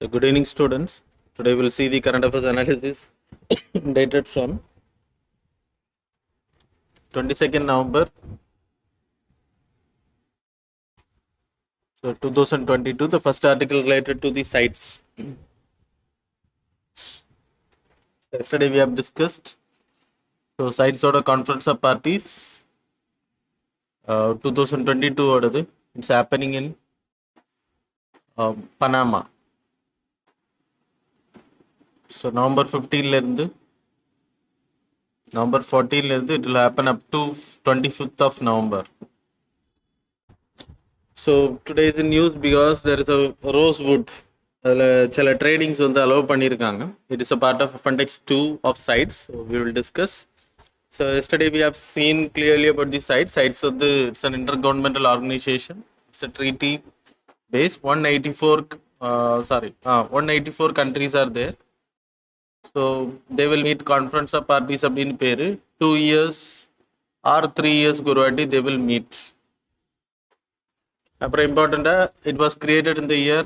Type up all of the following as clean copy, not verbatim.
Good evening, students. Today we'll see the current affairs analysis dated from 22nd November 2022. The first article related to the CITES. Yesterday we have discussed CITES order conference of parties 2022 order. It's happening in Panama. So November 15th, November 14th, it will happen up to 25th of November. So today is in news because there is a rosewood சில tradings வந்து allow பண்ணியிருக்காங்க. It is a part of appendix 2 of CITES. So we will discuss. So yesterday we have seen clearly about the CITES. CITES வந்து it's an intergovernmental organization. It's a treaty based. 184 countries are there. So they will meet conference of parties அப்படின்னு பேரு 2 years or 3 years ஒரு வாட்டி they will meet. அப்புறம் இம்பார்ட்டண்ட்டாக it was created in the year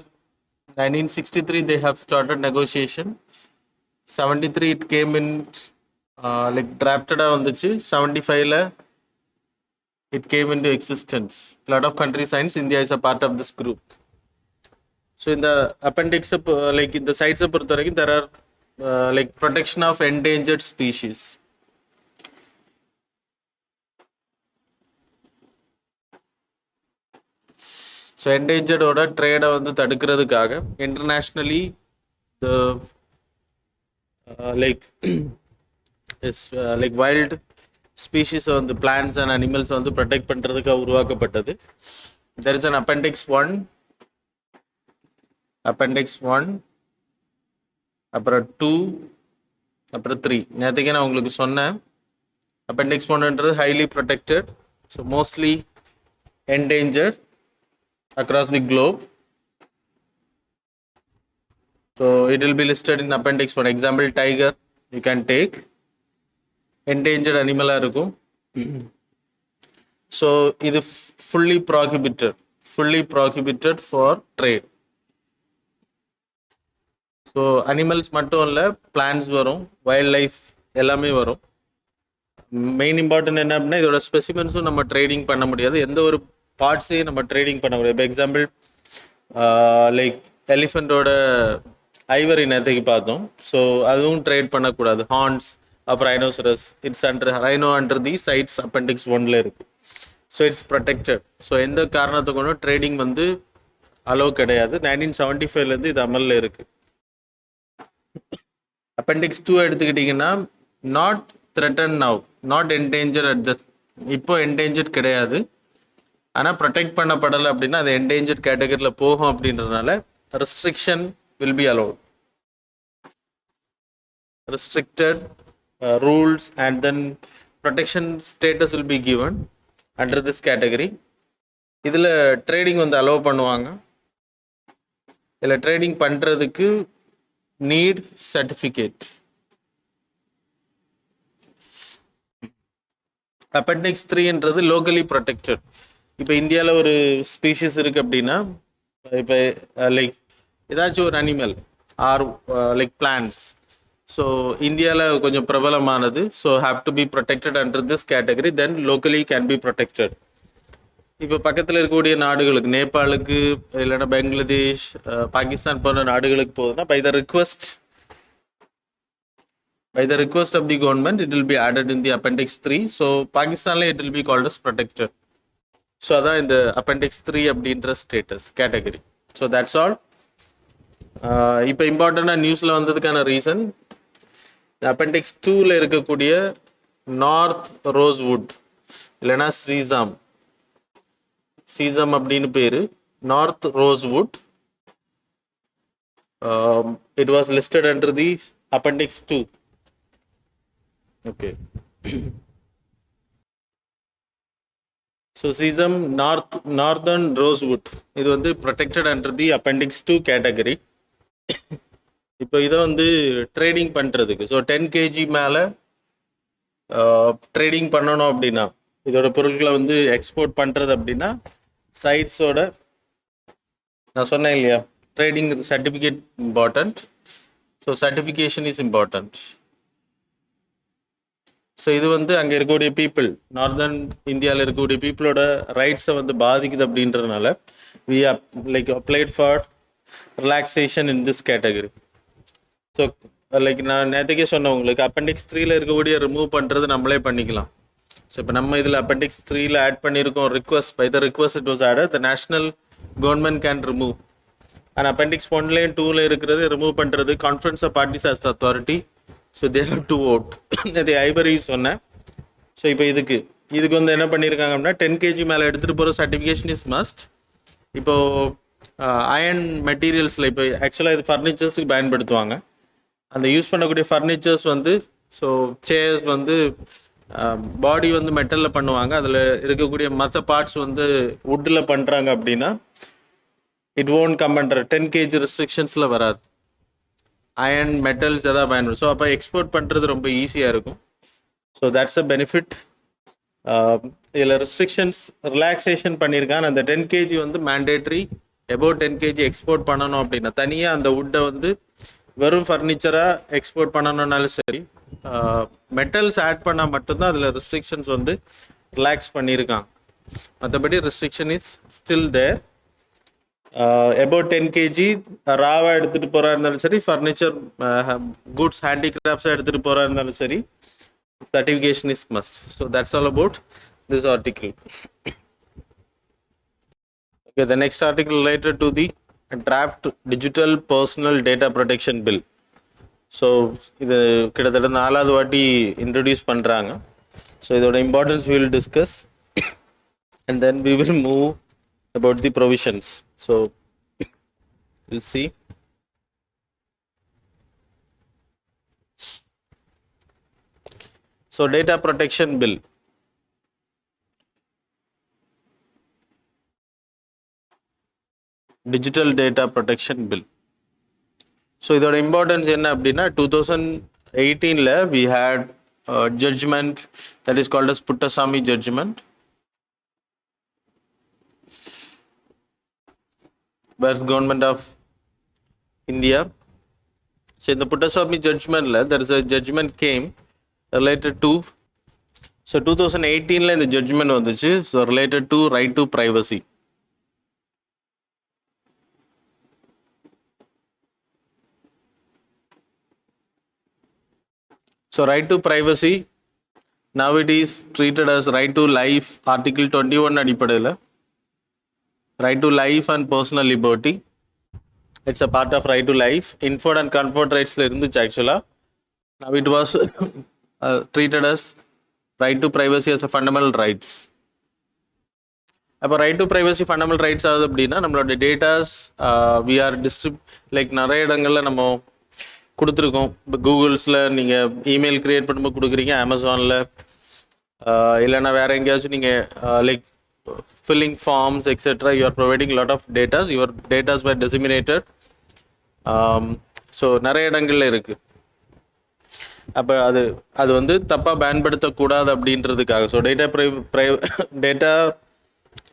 1963. They have started negotiation. 73 it came in like drafted-ஆ வந்துச்சு. 75ல it came into existence. A lot of countries signed. India is a part of this group. So in the appendix like in the CITES பொறுத்த வரைக்கும் there are like protection of endangered species. So என்டேஞ்சர்டோட ட்ரேடை வந்து தடுக்கிறதுக்காக internationally the like wild ஸ்பீஷீஸை வந்து plants and அனிமல்ஸை வந்து protect பண்ணுறதுக்காக உருவாக்கப்பட்டது. தெர் இஸ் அன் அப்பெண்டிக்ஸ் 1, அப்புறம் 2, அப்புறம் 3. நேற்றுக்கே நான் உங்களுக்கு சொன்னேன். அப்பெண்டிக்ஸ் 1ன்றது highly protected, so mostly endangered across the globe. So it will be listed in appendix 1. Example, tiger you can take. Endangered animal இருக்கும். So இது fully prohibited for trade. So animals மட்டும் இல்லை, plants வரும், wild life எல்லாமே வரும். Main important என்ன அப்படின்னா இதோட ஸ்பெசிமென்ஸும் நம்ம ட்ரேடிங் பண்ண முடியாது. எந்த ஒரு பார்ட்ஸையும் நம்ம ட்ரேடிங் பண்ண முடியாது. இப்போ எக்ஸாம்பிள் லைக் எலிஃபெண்ட்டோட ஐவரி நேற்றுக்கு பார்த்தோம். ஸோ அதுவும் ட்ரேட் பண்ணக்கூடாது. Horns of rhinoceros it's rhino under the CITES appendix 1ல இருக்குது. So it's protected. ஸோ எந்த காரணத்தை கொண்டும் ட்ரேடிங் வந்து அலோவ் கிடையாது. 1975லேருந்து இது அமலில் இருக்குது. அப்பெண்டிக்ஸ் 2 எடுத்துக்கிட்டிங்கன்னா not threaten now, not endanger at the, இப்போ என்டேஞ்சர்ட் கிடையாது. ஆனால் ப்ரொடெக்ட் பண்ணப்படலை அப்படின்னா அது என்டேஞ்சர்ட் கேட்டகரியில் போகும். அப்படின்றதுனால restriction will be allot. Restricted rules and then protection status will be given under this category. இதில் ட்ரேடிங் வந்து அலோவ் பண்ணுவாங்க. இதில் ட்ரேடிங் பண்ணுறதுக்கு நீட் சர்டிஃபிகேட். அப்பெண்டிக்ஸ் 3ன்றது லோக்கலி ப்ரொடெக்டட். இப்போ இந்தியாவில் ஒரு ஸ்பீஷிஸ் இருக்குது அப்படின்னா, இப்போ லைக் ஏதாச்சும் ஒரு animal or like plants, so இந்தியாவில் கொஞ்சம் பிரபலமானது. So have to be protected under this category, then locally can be protected. இப்போ பக்கத்தில் இருக்கக்கூடிய நாடுகளுக்கு, நேபாளுக்கு இல்லைன்னா பங்களாதேஷ், பாகிஸ்தான் போன்ற நாடுகளுக்கு போகுதுன்னா by the request of the government it will be added in the appendix 3. So Pakistanல it will be called as protected. So அதான் இந்த அப்பெண்டிக்ஸ் 3 அப்படின்ற status category. So that's all. இப்போ இம்பார்ட்டண்டாக நியூஸில் வந்ததுக்கான ரீசன், அப்பெண்டிக்ஸ் 2ல இருக்கக்கூடிய நார்த் ரோஸ்வுட் இல்லைன்னா சீசம் அப்படின்னு பேர், north rosewood. It was listed under the appendix 2. Okay. So sheesham northern rosewood இது வந்து protected under the appendix 2 category. இப்போ இதை வந்து ட்ரேடிங் பண்ணுறதுக்கு, ஸோ 10 kg மேலே ட்ரேடிங் பண்ணணும் அப்படின்னா, இதோட பொருட்களை வந்து எக்ஸ்போர்ட் பண்ணுறது அப்படின்னா CITESோட நான் சொன்னேன் இல்லையா, trading certificate important. So certification is important. So இது வந்து அங்கே இருக்கக்கூடிய பீப்புள், நார்தர்ன் இந்தியாவில் இருக்கக்கூடிய பீப்புளோட ரைட்ஸை வந்து பாதிக்குது அப்படின்றதுனால we like applied for relaxation in this category. So like நான் நேற்றுக்கே சொன்னேன் உங்களுக்கு, அப்பெண்டிக்ஸ் 3ல இருக்கக்கூடிய ரிமூவ் பண்ணுறது நம்மளே பண்ணிக்கலாம். ஸோ இப்போ நம்ம இதில் அப்பெண்டிக்ஸ் 3ல ஆட் பண்ணியிருக்கோம் request, by the request it was added the national government can remove. And appendix 1லேயும் 2ல இருக்கிறது ரிமூவ் பண்ணுறது conference of parties as the authority. So they have to vote. இது ஐபரி சொன்னேன். ஸோ இப்போ இதுக்கு வந்து என்ன பண்ணியிருக்காங்க அப்படின்னா 10 kg மேலே எடுத்துகிட்டு போகிற சர்டிஃபிகேஷன் இஸ் மஸ்ட். இப்போது அயர்ன் மெட்டீரியல்ஸில் இப்போ ஆக்சுவலாக இது ஃபர்னிச்சர்ஸுக்கு பயன்படுத்துவாங்க. அந்த யூஸ் பண்ணக்கூடிய ஃபர்னிச்சர்ஸ் வந்து, ஸோ சேர்ஸ் வந்து பாடி வந்து மெட்டலில் பண்ணுவாங்க, அதில் இருக்கக்கூடிய மற்ற பார்ட்ஸ் வந்து வுட்டில் பண்ணுறாங்க அப்படின்னா it won't come under 10 kg ரெஸ்ட்ரிக்ஷன்ஸில் வராது. அயர்ன் மெட்டல்ஸ் எதாவது பயன்படும். ஸோ அப்போ எக்ஸ்போர்ட் பண்ணுறது ரொம்ப ஈஸியாக இருக்கும். So that's a benefit. இதில் ரெஸ்ட்ரிக்ஷன்ஸ் ரிலாக்ஸேஷன் பண்ணியிருக்காங்க. அந்த 10 kg வந்து மேண்டேட்ரி. எபோவ் 10 kg எக்ஸ்போர்ட் பண்ணணும் அப்படின்னா தனியாக அந்த வுட்டை வந்து வெறும் ஃபர்னிச்சராக எக்ஸ்போர்ட் பண்ணணுன்னாலும் சரி, மெட்டல்ஸ் ஆட் பண்ணால் மட்டும்தான் அதில் ரெஸ்ட்ரிக்ஷன்ஸ் வந்து ரிலாக்ஸ் பண்ணியிருக்காங்க. மற்றபடி restriction is still there. Above 10 kg ராவாக எடுத்துகிட்டு போகிறா இருந்தாலும் சரி, ஃபர்னிச்சர் குட்ஸ் ஹேண்டிகிராஃப்ட்ஸாக எடுத்துகிட்டு போகிறா இருந்தாலும் சரி, certification is must. So that's all about this article. Okay, the next article related to the draft digital personal data protection bill. So இது கிட்டத்தட்ட 4வது வாட்டி இன்ட்ரடியூஸ் பண்ணுறாங்க. ஸோ இதோட importance we will discuss and then we will move about the provisions. So we'll see. So data protection bill. Digital data protection bill. So இதோட importance என்ன அப்படின்னா 2018ல we had a judgment that is called as Puttaswamy judgment, where government of India. So in the Puttaswamy judgment there is a judgment came related to, so 2018ல இந்த judgement வந்துச்சு. So related to right to privacy. So right to privacy now it is treated as right to life, article 21 அடிப்படையில் right to life and personal liberty. It's a part of right to life. Inford and comfort rightsல இருந்துச்சு ஆக்சுவலாக. Now it was treated as right to privacy as a fundamental rights. அப்போ right to privacy fundamental rights ஆகுது அப்படின்னா நம்மளோட datas we are like நிறைய இடங்களில் நம்ம கொடுத்துருக்கோம். இப்போ கூகுள்ஸில் நீங்கள் இமெயில் க்ரியேட் பண்ணும்போது கொடுக்குறீங்க, அமேசானில் இல்லைன்னா வேறு எங்கேயாச்சும் நீங்கள் like filling forms etcetera, you are providing lot of datas, your datas were disseminated. So நிறைய இடங்களில் இருக்குது. அப்போ அது வந்து தப்பாக பயன்படுத்தக்கூடாது அப்படின்றதுக்காக. ஸோ டேட்டா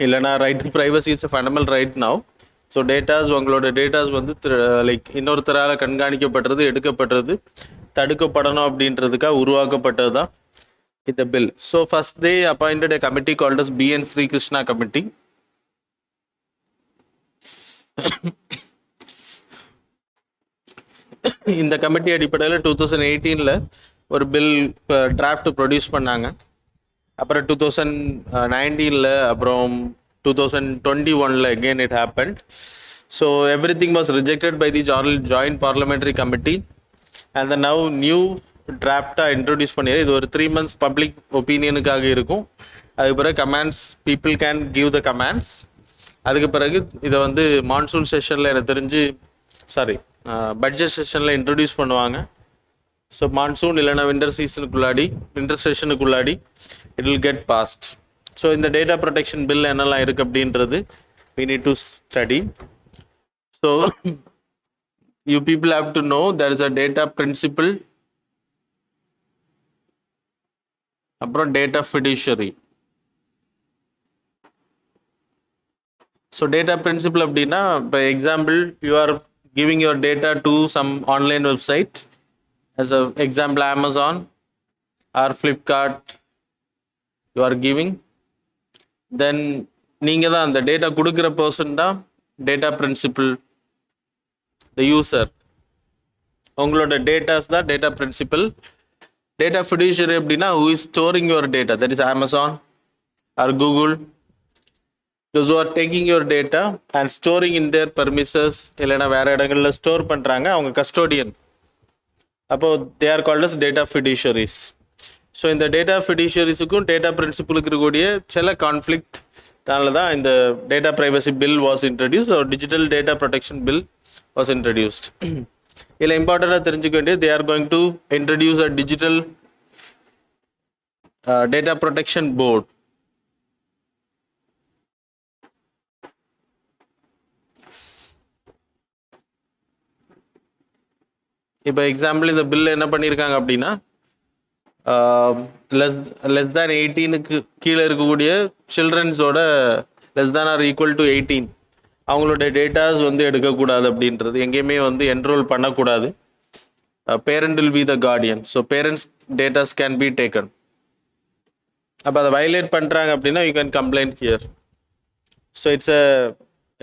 இல்லைனா right to privacy is a fundamental right now. So உங்களோட டேட்டாஸ் வந்து லைக் இன்னொருத்தரால் கண்காணிக்கப்படுறது, எடுக்கப்படுறது தடுக்கப்படணும் அப்படின்றதுக்காக உருவாக்கப்பட்டது தான் இந்த bill. So first they appointed a committee called as BN Sri Krishna committee. இந்த கமிட்டி அடிப்படையில் 2018ல் ஒரு பில் டிராஃப்ட் ப்ரொடியூஸ் பண்ணாங்க. அப்புறம் 2019ல், அப்புறம் 2021ல் again it happened. So everything was rejected by the joint parliamentary committee and the now new draft introduce பண்ணி இது ஒரு 3 months பப்ளிக் ஒப்பீனியனுக்காக இருக்கும். அதுக்கு பிறகு comments, people can give the comments. அதுக்கு பிறகு இதை வந்து மான்சூன் செஷனில் எனக்கு தெரிஞ்சு பட்ஜெட் செஷனில் இன்ட்ரடியூஸ் பண்ணுவாங்க. ஸோ மான்சூன் இல்லைனா வின்டர் செஷனுக்குள்ளாடி it will get passed. So இந்த டேட்டா ப்ரொடெக்ஷன் பில் என்னெல்லாம் இருக்குது அப்படின்றது we need to study. So you people have to know there is a data principle, அப்புறம் data fiduciary. So data principle அப்படின்னா, இப்போ example you are giving your data to some online website, as a example Amazon or Flipkart you are giving, then நீங்கள் தான் அந்த data கொடுக்குற person தான் data principal, the user. உங்களோட datas தான் data principal. Data ஃபிடிஷியரி அப்படின்னா who is storing your data, that is Amazon or Google, those who are taking your data and storing in their premises, இல்லைன்னா வேறு இடங்களில் store பண்ணுறாங்க, அவங்க custodian. அப்போது they are called as data fiduciaries. So இந்த data ஃபிடிஷியரிஸுக்கும் data பிரின்சிபலுக்கு இருக்கக்கூடிய சில கான்ஃப்ளிக்ட், அதனால தான் இந்த data privacy bill was introduce, ஒரு digital data protection bill was introduced. இதில் இம்பார்ட்டண்ட்டாக தெரிஞ்சுக்க வேண்டியது, they are going to introduce a digital data protection board. இப்போ எக்ஸாம்பிள் இந்த பில் என்ன பண்ணியிருக்காங்க அப்படின்னா, லெஸ் தேன் 18க்கு கீழே இருக்கக்கூடிய சில்ட்ரன்ஸோட less than or equal to 18 அவங்களோட டேட்டாஸ் வந்து எடுக்கக்கூடாது அப்படின்றது, எங்கேயுமே வந்து என்ரோல் பண்ணக்கூடாது. Parent will be the guardian, so parents datas can be taken. அப்போ அதை வயலேட் பண்ணுறாங்க அப்படின்னா you can complaint here. So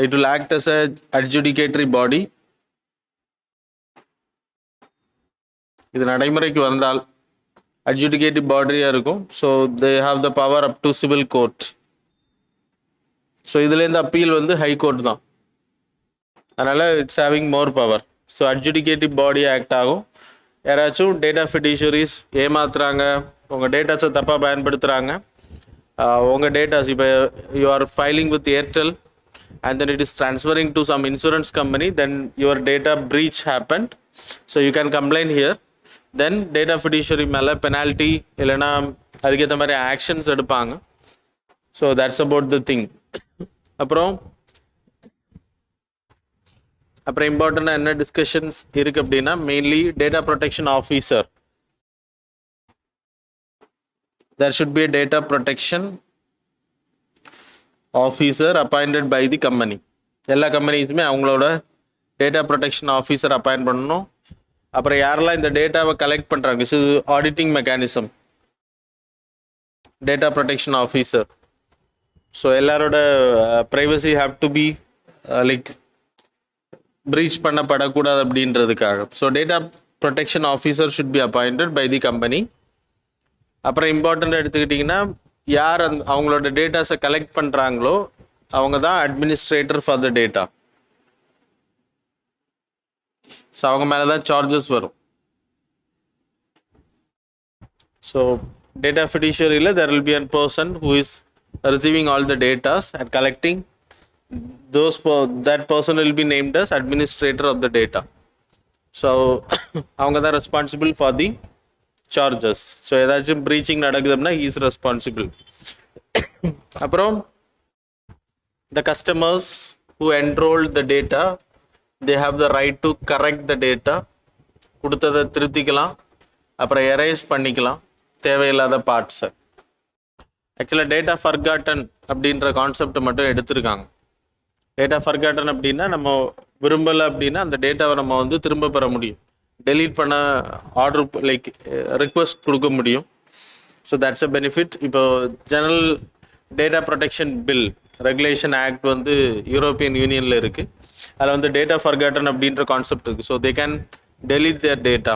it will act as a adjudicatory body. இது நடைமுறைக்கு வந்தால் அட்ஜுடிகேட்டிவ் பாடியாக இருக்கும். So they have the power up to civil court. So இதுலேருந்து அப்பீல் வந்து ஹை கோர்ட் தான், அதனால் it's having more power. So adjudicative body act ஆகும். யாராச்சும் டேட்டா ஃபிடிஷியரிஸ் ஏமாத்துறாங்க, உங்கள் டேட்டாஸை தப்பாக பயன்படுத்துகிறாங்க, உங்கள் டேட்டாஸ் இப்போ you are filing with Airtel and then it is transferring to some insurance company, then your data breach happened, so you can complain here. Then data fiduciary மேலே penalty இல்லைன்னா அதுக்கேற்ற மாதிரி ஆக்ஷன்ஸ் எடுப்பாங்க. So that's about the thing. அப்புறம் இம்பார்ட்டண்டாக என்ன discussions இருக்குது அப்படின்னா, mainly data protection officer. there should be a data protection officer appointed by the company. எல்லா கம்பெனிஸுமே அவங்களோட டேட்டா ப்ரொடெக்ஷன் ஆஃபீஸர் அப்பாயிண்ட் பண்ணணும். அப்புறம் யாரெல்லாம் இந்த டேட்டாவை கலெக்ட் பண்ணுறாங்க, இது auditing mechanism, data protection officer. So எல்லாரோட privacy have to be like breach பண்ணப்படக்கூடாது அப்படின்றதுக்காக. So data protection officer should be appointed by the company. அப்புறம் இம்பார்ட்டண்ட் எடுத்துக்கிட்டிங்கன்னா, யார் அவங்களோட டேட்டாஸை கலெக்ட் பண்ணுறாங்களோ அவங்க தான் administrator for the data. So அவங்க மேலே தான் சார்ஜஸ் வரும். ஸோ டேட்டா ஃபிடிஷியரியில் there will be a person who is receiving all the datas and collecting that person will be named as administrator of the data. So அவங்க தான் responsible for the charges. So ஏதாச்சும் preaching நடக்குது அப்படின்னா he is responsible. அப்புறம் the customers who enrolled the data, they have the right to correct the data. கொடுத்ததை திருத்திக்கலாம், அப்புறம் erase பண்ணிக்கலாம் தேவையில்லாத பார்ட்ஸை. ஆக்சுவலாக டேட்டா ஃபர்காட்டன் அப்படின்ற கான்செப்டை மட்டும் எடுத்திருக்காங்க. டேட்டா ஃபர்காட்டன் அப்படின்னா, நம்ம விரும்பலை அப்படின்னா அந்த டேட்டாவை நம்ம வந்து திரும்ப பெற முடியும், டெலீட் பண்ண ஆர்டர் லைக் ரிக்வெஸ்ட் கொடுக்க முடியும். So that's a benefit. இப்போ general data protection bill regulation act வந்து யூரோப்பியன் யூனியனில் இருக்குது. அதில் வந்து டேட்டா ஃபர்காட்டன் அப்படின்ற கான்செப்ட் இருக்குது. So they can delete their data.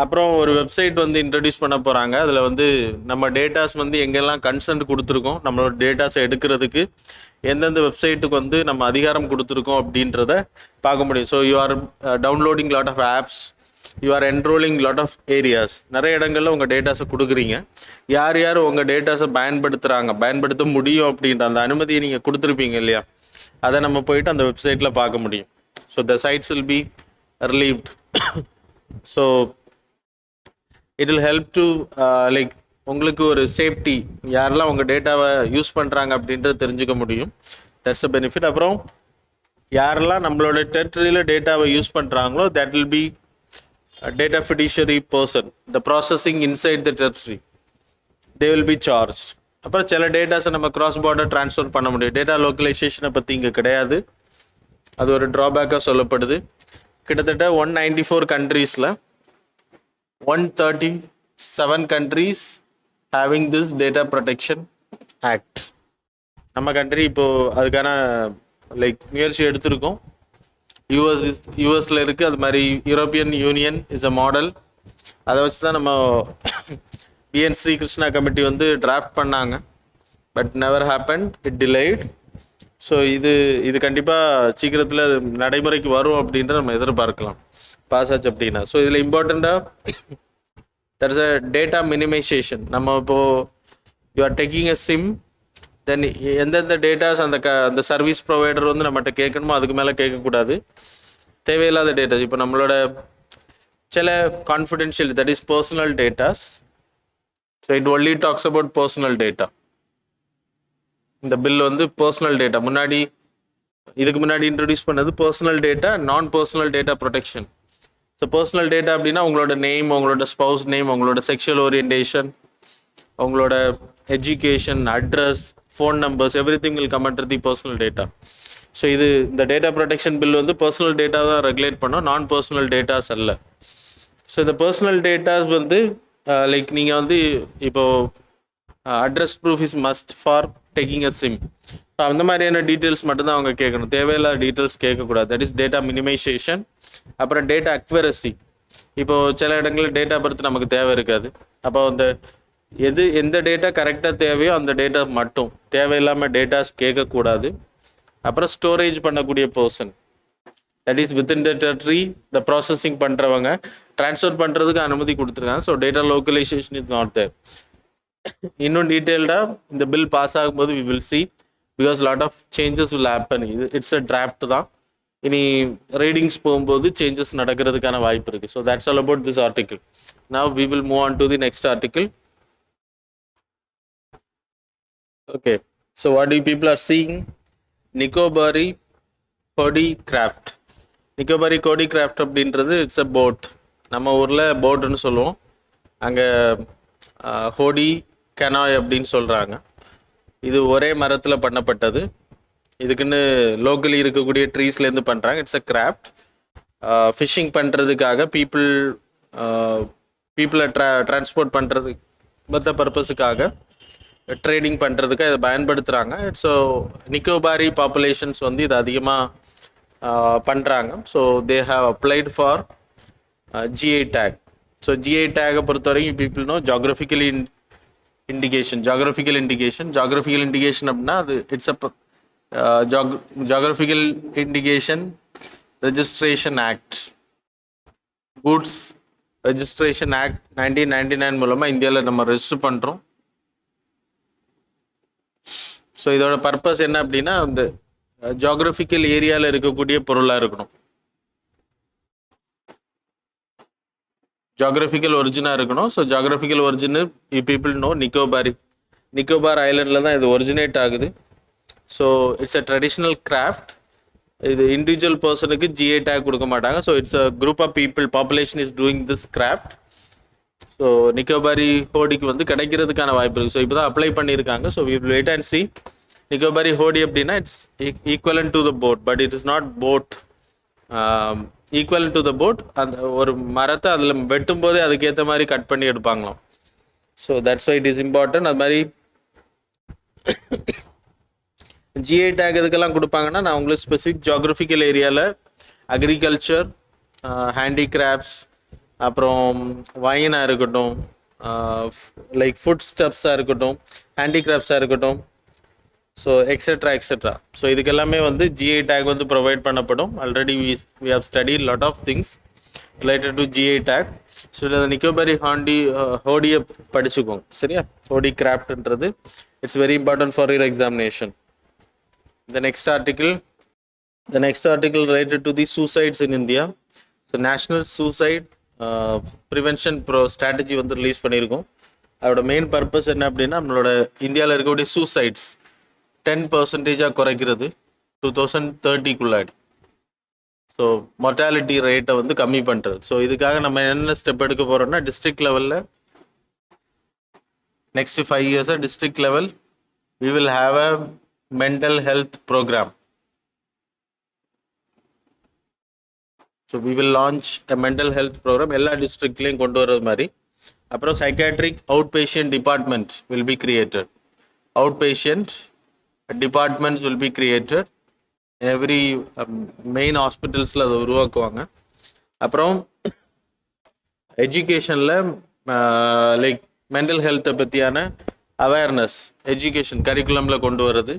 அப்புறம் ஒரு வெப்சைட் வந்து இன்ட்ரடியூஸ் பண்ண போகிறாங்க. அதில் வந்து நம்ம டேட்டாஸ் வந்து எங்கெல்லாம் கன்சென்ட் கொடுத்துருக்கோம், நம்மளோட டேட்டாஸை எடுக்கிறதுக்கு எந்தெந்த வெப்சைட்டுக்கு வந்து நம்ம அதிகாரம் கொடுத்துருக்கோம் அப்படின்றத பார்க்க முடியும். So you are downloading lot of apps, you are enrolling lot of areas. நிறைய இடங்களில் உங்கள் டேட்டாஸை கொடுக்குறீங்க. யார் யார் உங்கள் டேட்டாஸை பயன்படுத்த முடியும் அப்படின்ற அந்த அனுமதியை நீங்கள் கொடுத்துருப்பீங்க இல்லையா, அதை நம்ம போயிட்டு அந்த வெப்சைட்டில் பார்க்க முடியும். So the sites will be relieved. So it will help to like உங்களுக்கு ஒரு சேஃப்டி, யாரெல்லாம் உங்கள் டேட்டாவை யூஸ் பண்ணுறாங்க அப்படின்றது தெரிஞ்சுக்க முடியும். That's a benefit. அப்புறம் யாரெல்லாம் நம்மளோட டெரிட்டரியில் டேட்டாவை யூஸ் பண்ணுறாங்களோ that will be data fiduciary person, the processing inside the territory, they will be charged. அப்புறம் சில டேட்டாஸை நம்ம கிராஸ் பார்டர் ட்ரான்ஸ்ஃபர் பண்ண முடியும். டேட்டா லோக்கலைசேஷனை பற்றி இங்கே கிடையாது, அது ஒரு ட்ராபேக்காக சொல்லப்படுது. கிட்டத்தட்ட 194 கண்ட்ரீஸில் 137 countries having this data protection act. நம்ம கண்ட்ரி இப்போது அதுக்கான முயற்சி எடுத்திருக்கோம். யூஎஸில் இருக்குது, அது மாதிரி European union is a model. அதை வச்சு தான் நம்ம பிஎன் ஸ்ரீகிருஷ்ணா கமிட்டி வந்து டிராஃப்ட் பண்ணாங்க. But never happened, it delayed. So இது கண்டிப்பாக சீக்கிரத்தில் நடைமுறைக்கு வரும் அப்படின்ற நம்ம எதிர்பார்க்கலாம், பாஸ் ஆச்சு அப்படின்னா. ஸோ இதில் இம்பார்ட்டண்ட்டாக that is a data minimisation. நம்ம இப்போது you are taking a SIM, then எந்தெந்த டேட்டாஸ் அந்த சர்வீஸ் ப்ரொவைடர் வந்து நம்மகிட்ட கேட்கணுமோ அதுக்கு மேலே கேட்கக்கூடாது. தேவையில்லாத டேட்டாஸ், இப்போ நம்மளோட சில confidential, that is personal datas. So it only talks about personal data. இந்த பில் வந்து பர்சனல் டேட்டா இதுக்கு முன்னாடி இன்ட்ரடியூஸ் பண்ணது பர்சனல் டேட்டா, நான் personal data protection. So personal data அப்படின்னா உங்களோட நேம், உங்களோட ஸ்பவுஸ் நேம், உங்களோட செக்ஷுவல் ஓரியன்டேஷன், உங்களோட education, address, phone numbers, every thing will come under the personal data. So இந்த டேட்டா ப்ரொடெக்ஷன் பில் வந்து பர்சனல் டேட்டா தான் regulate பண்ணோம், நான் பர்சனல் டேட்டாஸ் அல்ல. ஸோ இந்த பர்சனல் டேட்டாஸ் வந்து நீங்கள் வந்து இப்போது address proof is must for taking a SIM. So அந்த மாதிரியான டீட்டெயில்ஸ் மட்டும்தான் அவங்க கேட்கணும், தேவையில்லாத டீட்டெயில்ஸ் கேட்கக்கூடாது. That is data minimisation. அப்புறம் டேட்டா அக்வரசி. இப்போது சில இடங்களில் டேட்டா பற்றி நமக்கு தேவை இருக்காது. அப்போ எந்த டேட்டா கரெக்டாக தேவையோ அந்த டேட்டா மட்டும், தேவையில்லாமல் டேட்டாஸ் கேட்கக்கூடாது. அப்புறம் ஸ்டோரேஜ் பண்ணக்கூடிய person, that is within the territory, the processing பண்ணுறவங்க ட்ரான்ஸ்ஃபர் பண்ணுறதுக்கு அனுமதி கொடுத்துருக்காங்க. So data localisation is not there. இன்னும் டீட்டெயில்டாக இந்த பில் பாஸ் ஆகும்போது we will see, because lot of changes will happen. It's a draft தான், இனி ரீடிங்ஸ் போகும்போது சேஞ்சஸ் நடக்கிறதுக்கான வாய்ப்பு இருக்குது. So that's all about this article. Now we will move on to the next article. Okay, so what you people are seeing, Nicobari கோடி craft. Nicobari கோடி craft அப்படின்றது it's a boat. நம்ம ஊரில் போட்டுன்னு சொல்லுவோம், அங்கே ஹோடி கெனாய் அப்படின்னு சொல்கிறாங்க. இது ஒரே மரத்தில் பண்ணப்பட்டது. இதுக்குன்னு லோக்கலி இருக்கக்கூடிய ட்ரீஸ்லேருந்து பண்ணுறாங்க. It's a craft. ஃபிஷ்ஷிங் பண்ணுறதுக்காக பீப்புளை ட்ரான்ஸ்போர்ட் பண்ணுறது மற்ற பர்பஸுக்காக, ட்ரேடிங் பண்ணுறதுக்கு இதை பயன்படுத்துகிறாங்க. ஸோ நிக்கோபாரி பாப்புலேஷன்ஸ் வந்து இது அதிகமாக பண்ணுறாங்க. So they have applied for GI tag. So GI டேகை பொறுத்த வரைக்கும் பீப்புள் நோ ஜாகிரபிக்கல் இண்டிகேஷன் அப்படின்னா அது it's a geographical indication registration act, goods registration act 1999 மூலமாக இந்தியாவில் நம்ம ரெஜிஸ்டர் பண்ணுறோம். ஸோ இதோட பர்பஸ் என்ன அப்படின்னா, அந்த ஜாகிரபிக்கல் ஏரியாவில் இருக்கக்கூடிய பொருளாக இருக்கணும், ஜாகிரபிக்கல் ஒரிஜினாக இருக்கணும். So geographical original you people know Nicobar ஐலண்டில் தான் இது ஒரிஜினேட் ஆகுது. ஸோ இட்ஸ் அ ட்ரெடிஷ்னல் கிராஃப்ட். இது இண்டிவிஜுவல் பர்சனுக்கு GI டேக் கொடுக்க மாட்டாங்க. So it's a group of people, population is doing this craft. So Nicobari ஹோடிக்கு வந்து கிடைக்கிறதுக்கான வாய்ப்பு இருக்குது. ஸோ இப்போ தான் அப்ளை பண்ணியிருக்காங்க. So we will wait and see. Nicobari hodi அப்படின்னா it's equivalent to the boat, but it is not boat equal to the boat. அந்த ஒரு மரத்தை அதில் வெட்டும் போதே அதுக்கேற்ற மாதிரி கட் பண்ணி எடுப்பாங்களாம். So that's why it is important. அது மாதிரி GI டேக் எதுக்கெல்லாம் கொடுப்பாங்கன்னா, நான் உங்களுக்கு ஸ்பெசிஃபிக் ஜாகிரபிக்கல் ஏரியாவில் அக்ரிகல்ச்சர், ஹேண்டிகிராஃப்ட்ஸ், அப்புறம் வைனாக இருக்கட்டும், ஃபுட் ஸ்டப்ஸாக இருக்கட்டும், ஹேண்டிகிராஃப்ட்ஸாக இருக்கட்டும், ஸோ எக்ஸெட்ரா. ஸோ இதுக்கெல்லாமே வந்து GI டேக் வந்து ப்ரொவைட் பண்ணப்படும். Already we have studied lot of things related to GI tag. So இந்த நிக்கோபாரி ஹோடியை படிச்சுக்கோங்க, சரியா? ஹோடி கிராஃப்ட்ன்றது it's very important for your examination. The next article related to the suicides in India. So national suicide prevention strategy வந்து release பண்ணியிருக்கோம். அதோட main purpose என்ன அப்படின்னா, நம்மளோட இந்தியாவில் இருக்கக்கூடிய சூசைட்ஸ் 10% குறைக்கிறது 2030க்குள்ளாடி. ஸோ மொர்டாலிட்டி ரேட்டை வந்து கம்மி பண்ணுறது. ஸோ இதுக்காக நம்ம என்ன ஸ்டெப் எடுக்க போகிறோம்னா, டிஸ்ட்ரிக்ட் லெவலில் next 5 years at district level we will have a mental health program. So we will launch a mental health program எல்லா டிஸ்ட்ரிக்ட்லையும் கொண்டு வர்றது மாதிரி. அப்புறம் psychiatric out patient department will be created. Outpatient departments will be created. Every main hospitals-ல அதை உருவாக்குவாங்க. அப்புறம் எஜுகேஷனில் like mental ஹெல்த்தை பற்றியான awareness education கரிக்குலமில் கொண்டு வர்றது.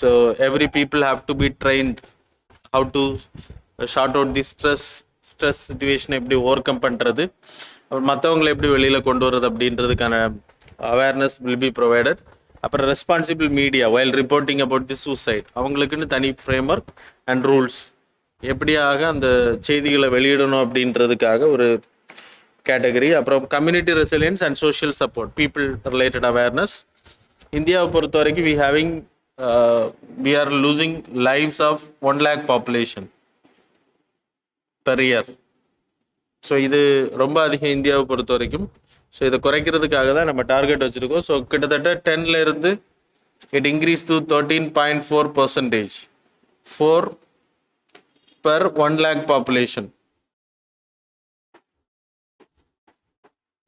So every people have to be trained how to sort out the stress சுச்சுவேஷனை எப்படி over come பண்ணுறது, மற்றவங்களை எப்படி வெளியில் கொண்டு வர்றது அப்படின்றதுக்கான அவேர்னஸ் வில் பி ப்ரொவைடட். அப்புறம் responsible media while reporting about the suicide, அவங்களுக்குன்னு தனி ஃப்ரேம் ஒர்க் அண்ட் ரூல்ஸ், எப்படியாக அந்த செய்திகளை வெளியிடணும் அப்படின்றதுக்காக ஒரு கேட்டகரி. அப்புறம் community resilience and social support, people related awareness. இந்தியாவை பொறுத்த வரைக்கும் we are losing lives of 1 lakh population per year. So இது ரொம்ப அதிகம் இந்தியாவை பொறுத்த வரைக்கும். ஸோ இதை குறைக்கிறதுக்காக தான் நம்ம டார்கெட் வச்சுருக்கோம். ஸோ கிட்டத்தட்ட 10ல் இருந்து it increase to 13.4%, 4 per 1 lakh population.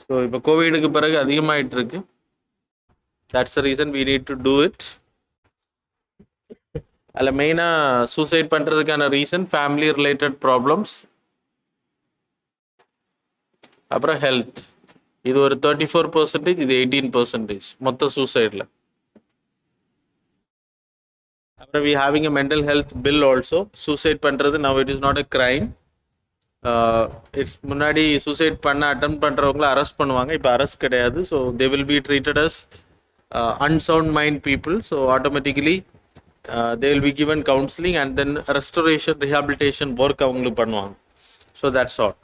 So இப்போ கோவிடுக்கு பிறகு அதிகமாகிட்டு இருக்கு. That's the reason we need to do it. அதில் மெயினாக சூசைட் பண்ணுறதுக்கான ரீசன் ஃபேமிலி ரிலேட்டட் ப்ராப்ளம்ஸ், அப்புறம் ஹெல்த். இது ஒரு 34%, இது 18% மொத்த சூசைடில். அப்புறம் we having a mental health bill also. Suicide பண்ணுறது now it is not a crime. It's முன்னாடி சூசைட் பண்ண அட்டம் பண்ணுறவங்கள அரெஸ்ட் பண்ணுவாங்க, இப்போ அரெஸ்ட் கிடையாது. So they will be treated as unsound mind people. So automatically they will be given counseling and then restoration rehabilitation work அவங்களுக்கு பண்ணுவாங்க. So that's all.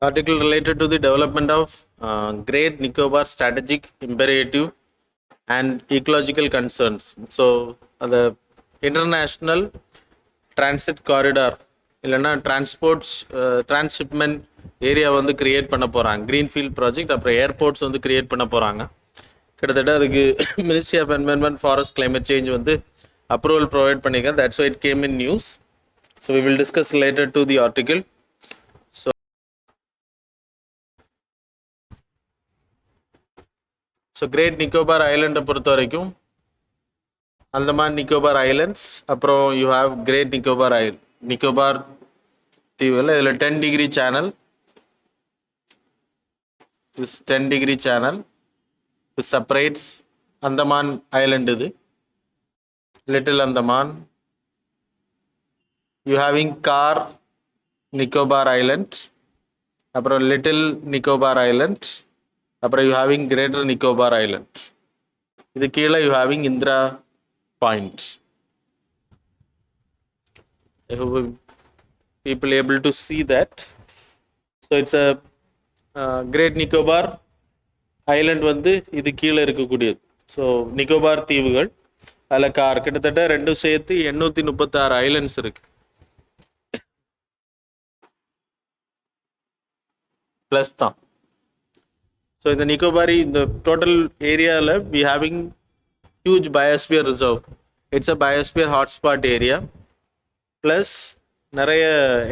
Article related to the development of Great Nicobar strategic imperative and ecological concerns. So the international transit corridor இல்லைன்னா transshipment area வந்து create பண்ண போகிறாங்க, greenfield project. அப்புறம் airports வந்து create பண்ண போகிறாங்க. கிட்டத்தட்ட அதுக்கு ministry of environment forest climate change வந்து அப்ரூவல் ப்ரொவைட் பண்ணியிருக்கேன். That's why it came in news. So we will discuss related to the article. So great Nicobar ஐலண்டை பொறுத்த வரைக்கும் அந்தமான் நிக்கோபார் ஐலண்ட்ஸ், அப்புறம் யூ ஹாவ் கிரேட் நிக்கோபார் தீவில். இதில் 10 degree channel, this 10 degree channel which separates Andaman Island. இது Little Andaman. You having Car Nicobar Island, அப்புறம் Little Nicobar Island, அப்புறம் you having Greater Nicobar Island. இது கீழே you having Indra Point. I hope people able to see that. So it's a great Nicobar island வந்து இது கீழே இருக்கக்கூடியது. So Nicobar தீவுகள் அதில் கிட்டத்தட்ட ரெண்டும் சேர்த்து 836 ஐலண்ட்ஸ் இருக்கு. ப்ளஸ் தான். ஸோ இந்த நிக்கோபாரி இந்த டோட்டல் ஏரியாவில் we having huge biosphere reserve. It's a biosphere hotspot area. Plus நிறைய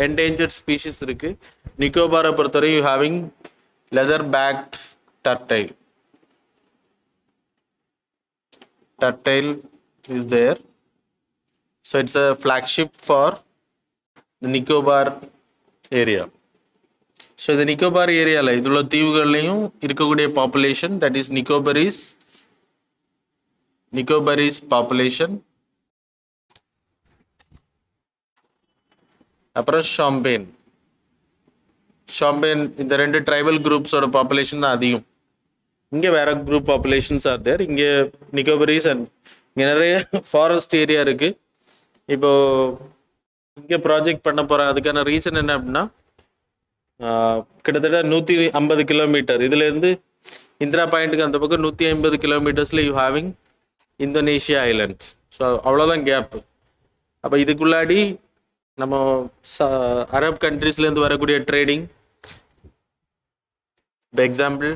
என்டேஞ்சர்ட் ஸ்பீஷிஸ் இருக்குது. நிக்கோபாரை பொறுத்தவரை you having leather backed turtle. Turtle is there. So it's a flagship for the Nicobar area. So the Nicobar area la idulla தீவுகள்லயும் இருக்கக்கூடிய population, that is Nicobarese population. அப்புறம் champagne இந்த 2 tribal குரூப்ஸோட population தான் அதிகம். இங்கே வேற குரூப் பாப்புலேஷன்ஸ் ஆர் தேர். இங்கே நிக்கோபரிஸ் and இங்கே நிறைய ஃபாரஸ்ட் ஏரியா இருக்குது. இப்போது இங்கே ப்ராஜெக்ட் பண்ண போகிறாங்க. அதுக்கான ரீசன் என்ன அப்படின்னா, கிட்டத்தட்ட 150 கிலோமீட்டர் இதுலேருந்து இந்திரா பாயிண்ட்டுக்கு அந்த பக்கம் 150 கிலோமீட்டர்ஸில் you having Indonesia island. So அவ்வளோதான் கேப்பு. அப்போ இதுக்குள்ளாடி நம்ம அரப் கண்ட்ரீஸ்லேருந்து வரக்கூடிய ட்ரேடிங் இப்போ example,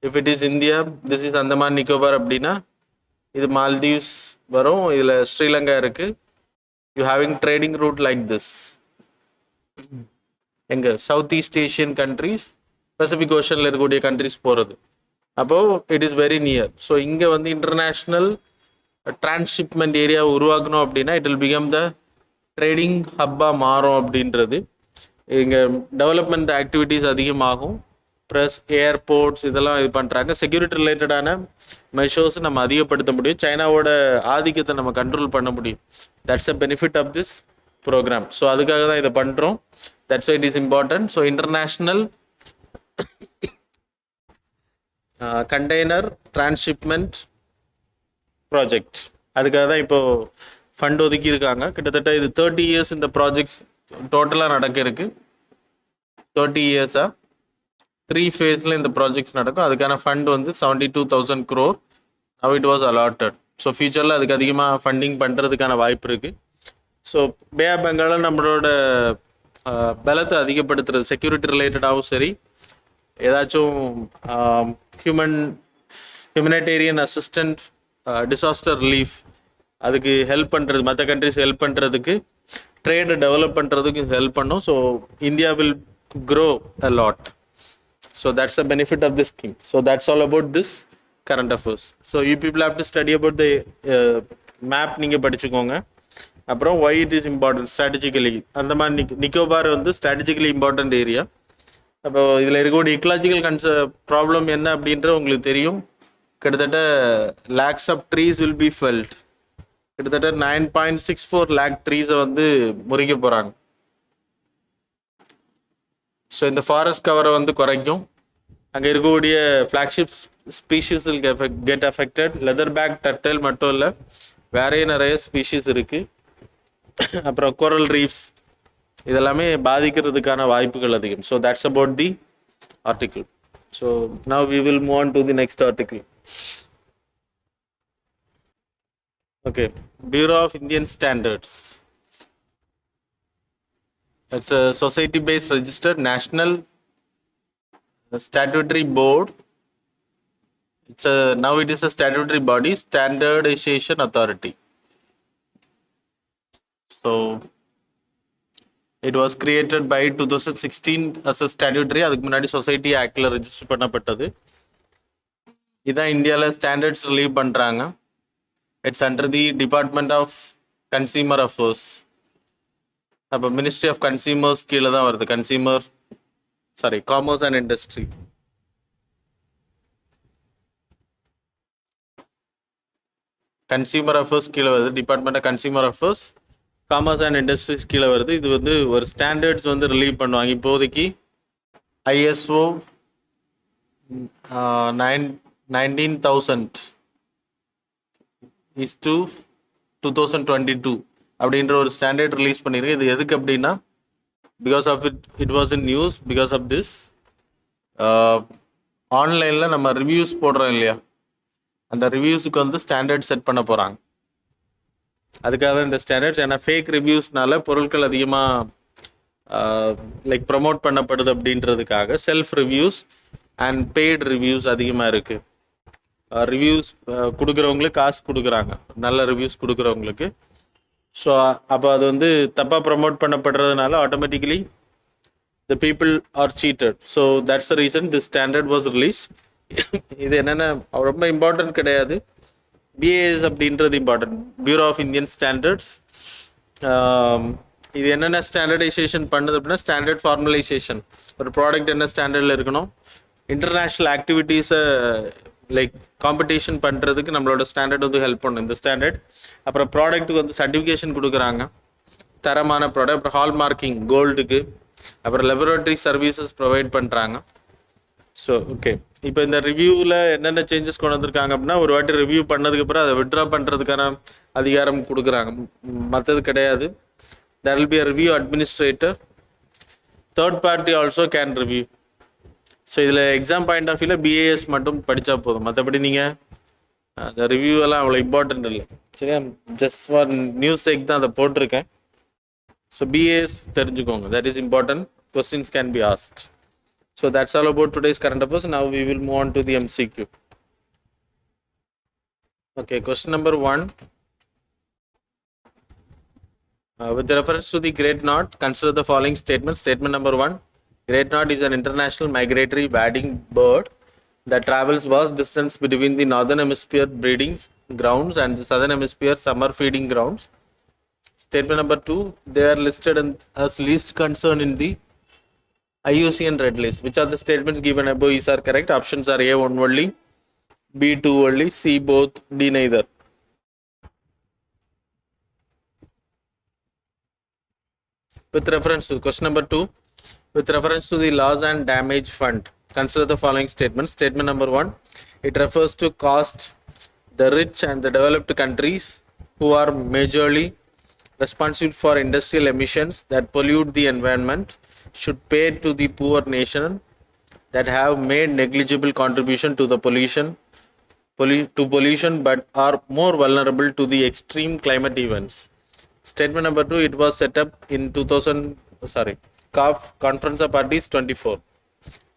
if it is India, this is Andaman Nicobar அப்படின்னா இது மால்தீவ்ஸ் வரும், இதில் ஸ்ரீலங்கா இருக்குது. You having trading route like this. எங்கே south east Asian countries, Pacific ஓஷனில் இருக்கக்கூடிய கண்ட்ரிஸ் போகிறது. அப்போது it is very near. So இங்கே வந்து இன்டர்நேஷ்னல் டிரான்ஸ்ஷிப்மெண்ட் ஏரியா உருவாக்கணும் அப்படின்னா it will become the trading ஹப்பாக மாறும் அப்படின்றது. இங்கே டெவலப்மெண்ட் ஆக்டிவிட்டீஸ் அதிகமாகும், ப்ளஸ் ஏர்போர்ட்ஸ் இதெல்லாம் இது பண்ணுறாங்க. செக்யூரிட்டி ரிலேட்டடான மெஷர்ஸ் நம்ம அதிகப்படுத்த முடியும், சைனாவோட ஆதிக்கத்தை நம்ம கண்ட்ரோல் பண்ண முடியும். That's a benefit of this program. So அதுக்காக தான் இதை பண்ணுறோம். That's why it is important. So international container transshipment project, அதுக்காக தான் இப்போது ஃபண்ட் ஒதுக்கி இருக்காங்க. கிட்டத்தட்ட இது 30 இயர்ஸ் இந்த ப்ராஜெக்ட்ஸ் டோட்டலாக நடக்க இருக்கு. 30 இயர்ஸாக 3 ஃபேஸில் இந்த ப்ராஜெக்ட்ஸ் நடக்கும். அதுக்கான ஃபண்ட் வந்து 72,000 crore now it was allotted. So ஃபியூச்சரில் அதுக்கு அதிகமாக ஃபண்டிங் பண்ணுறதுக்கான வாய்ப்பு இருக்குது. ஸோ பே ஆஃப் பெங்காலில் நம்மளோட பலத்தை அதிகப்படுத்துறது, செக்யூரிட்டி ரிலேட்டடாகவும் சரி, ஏதாச்சும் ஹியூமனிடேரியன் அசிஸ்டன்ட், டிசாஸ்டர் ரிலீஃப் அதுக்கு ஹெல்ப் பண்ணுறது, மற்ற கண்ட்ரிஸ் ஹெல்ப் பண்ணுறதுக்கு, ட்ரேடை டெவலப் பண்ணுறதுக்கு ஹெல்ப் பண்ணும். So India will grow a lot. So that's the benefit of this scheme. So that's all about this current affairs. So you people have to study about the map, நீங்கள் படிச்சுக்கோங்க. அப்புறம் why it is important strategically. அந்த மாதிரி நிக்கோபார் வந்து strategically important area. அப்போ இதில் இருக்கக்கூடிய ecological problem என்ன அப்படின்ற உங்களுக்கு தெரியும். கிட்டத்தட்ட lakhs of trees will be felled. கிட்டத்தட்ட 9.64 lakh ட்ரீஸை வந்து முறிக்க போகிறாங்க. ஸோ இந்த ஃபாரஸ்ட் கவரை வந்து குறைக்கும். அங்கே இருக்கக்கூடிய flagship species will get affected. Leather back turtle மட்டும் இல்லை, வேறையும் நிறைய ஸ்பீஷீஸ் இருக்குது. அப்புறம் கோரல் ரீஃப்ஸ் இதெல்லாமே பாதிக்கிறதுக்கான வாய்ப்புகள் அதிகம். So that's about the article. So now we will move on to the next article. Okay, Bureau of Indian Standards. It's a society-based registered national statutory board. Now it is a statutory body, standardization authority. So it was created by 2016 as a statutory. அதுக்கு முன்னாடி society ஆக்டில் register பண்ணப்பட்டது. இதான் இந்தியாவில் standards relieve பண்ணுறாங்க. It's under the Department of Consumer Affairs. அப்போ ministry of consumers கீழே தான் வருது. Commerce and industry. Consumer affairs கீழே வருது. Department of consumer affairs, commerce and industries கீழே வருது. இது வந்து ஒரு ஸ்டாண்டர்ட்ஸ் வந்து ரிலீவ் பண்ணுவாங்க. இப்போதைக்கு ISO 19,000 is to 2022 அப்படின்ற ஒரு ஸ்டாண்டர்ட் ரிலீஸ் பண்ணியிருக்கு. இது எதுக்கு அப்படின்னா, because of it was in news. Because of this ஆன்லைனில் நம்ம ரிவ்யூஸ் போடுறோம் இல்லையா, அந்த ரிவ்யூஸுக்கு வந்து ஸ்டாண்டர்ட் செட் பண்ண போகிறாங்க. அதுக்காக தான் இந்த ஸ்டாண்டர்ட்ஸ். ஏன்னா ஃபேக் ரிவ்யூஸ்னால பொருட்கள் அதிகமாக லைக் ப்ரமோட் பண்ணப்படுது அப்படின்றதுக்காக self reviews and paid reviews அதிகமாக இருக்குது. ரிவ்யூஸ் கொடுக்குறவங்களுக்கு காசு கொடுக்குறாங்க, நல்ல ரிவ்யூஸ் கொடுக்குறவங்களுக்கு. ஸோ அப்போ அது வந்து தப்பாக ப்ரமோட் பண்ணப்படுறதுனால automatically the people are cheated. So that's the reason this standard was release. இது என்னென்ன ரொம்ப இம்பார்ட்டன்ட் கிடையாது. BAS அப்படின்றது important, bureau of Indian standards. இது என்னென்ன ஸ்டாண்டர்டைசேஷன் பண்ணுது அப்படின்னா, ஸ்டாண்டர்ட் ஃபார்மலைசேஷன். ஒரு ப்ராடக்ட் என்ன ஸ்டாண்டர்டில் இருக்கணும், இன்டர்நேஷ்னல் ஆக்டிவிட்டீஸை லைக் காம்படிஷன் பண்ணுறதுக்கு நம்மளோட ஸ்டாண்டர்ட் வந்து ஹெல்ப் பண்ணும் இந்த ஸ்டாண்டர்ட். அப்புறம் ப்ராடக்ட்டுக்கு வந்து சர்டிஃபிகேஷன் கொடுக்குறாங்க, தரமான ப்ராடக்ட். அப்புறம் ஹால் மார்க்கிங் கோல்டுக்கு. அப்புறம் லெபரட்டரி சர்வீசஸ் ப்ரொவைட் பண்ணுறாங்க. ஸோ ஓகே, இப்போ இந்த ரிவ்யூவில் என்னென்ன சேஞ்சஸ் கொண்டு வந்திருக்காங்க அப்படின்னா, ஒரு வாட்டி ரிவ்யூ பண்ணதுக்கப்புறம் அதை விட்ரா பண்ணுறதுக்கான அதிகாரம் கொடுக்குறாங்க, மற்றது கிடையாது. There will be a review administrator. Third party also can review. So இதில் எக்ஸாம் பாயிண்ட் ஆஃப் வியூவில் BAS மட்டும் படித்தா போதும், மற்றபடி நீங்கள் அந்த ரிவ்யூவெல்லாம் அவ்வளோ இம்பார்ட்டன்ட் இல்லை. சரியா, ஜஸ்ட் ஃபார் நியூஸ் சேக் தான் அதை போட்டிருக்கேன். ஸோ BAS தெரிஞ்சுக்கோங்க, that is important. Questions can be asked. So that's all about today's current affairs. Now we will move on to the MCQ. Okay, question number 1. With reference to the great knot, consider the following statement. Statement number 1. Great knot is an international migratory wading bird that travels vast distance between the northern hemisphere breeding grounds and the southern hemisphere summer feeding grounds. Statement number 2. They are listed as least concern in the IUCN Red list. Which of the statements given above is are correct? Options are A, 1 only, B, 2 only, C, both, D, neither. With reference to question number 2, with reference to the loss and damage fund, consider the following statements. Statement number 1, it refers to cost the rich and the developed countries who are majorly responsible for industrial emissions that pollute the environment should pay to the poor nation that have made negligible contribution to the pollution but are more vulnerable to the extreme climate events. Statement number 2, it was set up in COP Conference of Parties 24.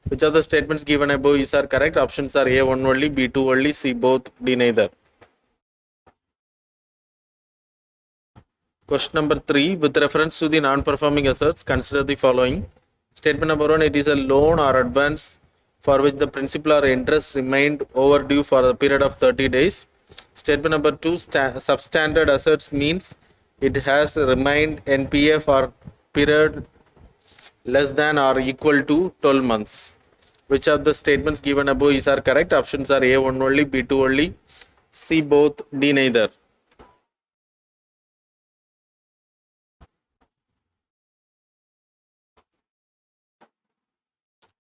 Which of the statements given above is are correct? Options are A, 1 only, B, 2 only, C, both, D, neither. Question number 3, with reference to the non-performing assets, consider the following. Statement number 1, it is a loan or advance for which the principal or interest remained overdue for a period of 30 days. Statement number 2, substandard assets means it has remained NPA for period less than or equal to 12 months. Which of the statements given above is are correct? Options are A, 1 only, B, 2 only, C, both, D, neither.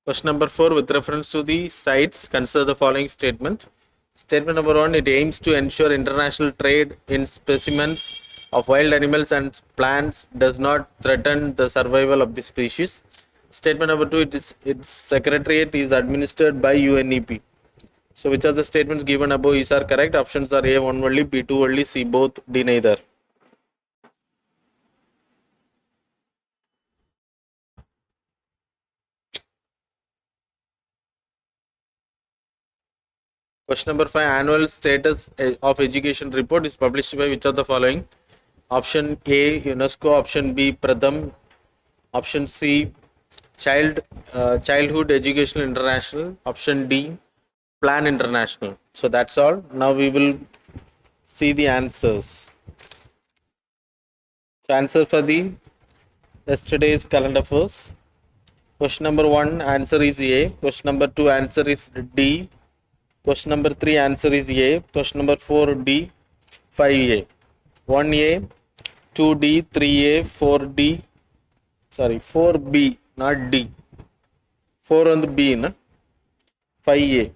Question number 4, with reference to the CITES, consider the following statement. Statement number 1, it aims to ensure international trade in specimens of wild animals and plants does not threaten the survival of the species. Statement number 2, its secretariat is administered by UNEP. So which of the statements given above is are correct? Options are A, 1 only, B, 2 only, C, both, D, neither. Question number 5, annual status of education report is published by which of the following? Option A, UNESCO. Option B, Pratham. Option C, Childhood Education International. Option D, Plan International. So that's all. Now we will see the answers. So answer for the yesterday's current affairs. Question number 1, answer is A. Question number 2, answer is D. Question number 3, answer is A. Question number 4, D. 5A. 1A, 2D, 3A, 4D. Sorry, 4B, not D. 4 on the B, na? 5A.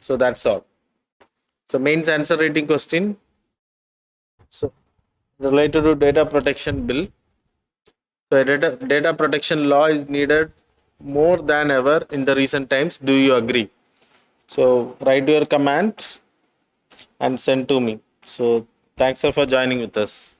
So that's all. So mains answer rating question. So related to data protection bill. So data protection law is needed more than ever in the recent times. Do you agree? So write your comment and send to me. So thanks for joining with us.